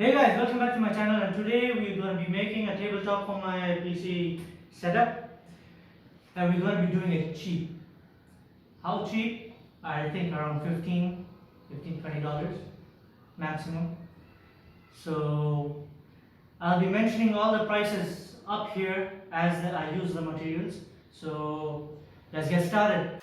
Hey guys, welcome back to my channel, and today we're going to be making a tabletop for my PC setup, and we're going to be doing it cheap. How cheap? I think around $20 maximum. So I'll be mentioning all the prices up here as I use the materials. So let's get started.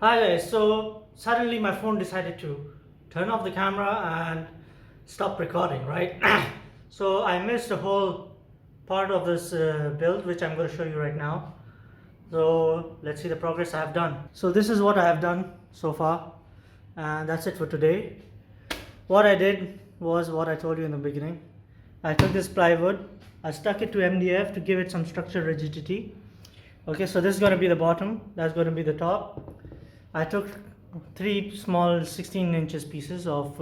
Hi guys, so suddenly my phone decided to turn off the camera and stop recording, right? So I missed a whole part of this build, which I'm going to show you right now. So let's see the progress I have done. So this is what I have done so far, and that's it for today. What I did was what I told you in the beginning. I took this plywood, I stuck it to MDF to give it some structural rigidity. Okay, so this is going to be the bottom, that's going to be the top. I took three small 16 inches pieces of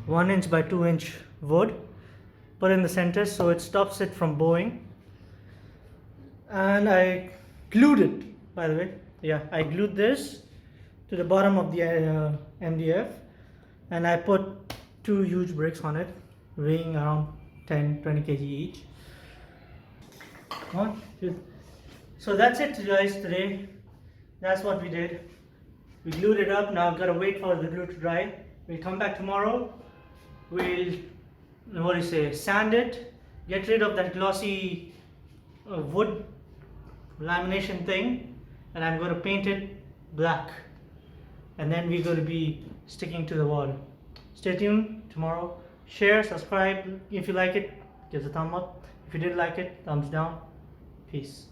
1 inch by 2 inch wood, put in the center so it stops it from bowing, and I glued it, by the way. Yeah, I glued this to the bottom of the MDF, and I put two huge bricks on it, weighing around 10-20 kg each. One, two. So that's it guys today. That's what we did. We glued it up. Now I've got to wait for the glue to dry. We'll come back tomorrow. We'll, sand it, get rid of that glossy wood lamination thing, and I'm going to paint it black. and then we're going to be sticking to the wall. Stay tuned tomorrow. Share, subscribe. If you like it, give a thumb up. If you didn't like it, thumbs down. Peace.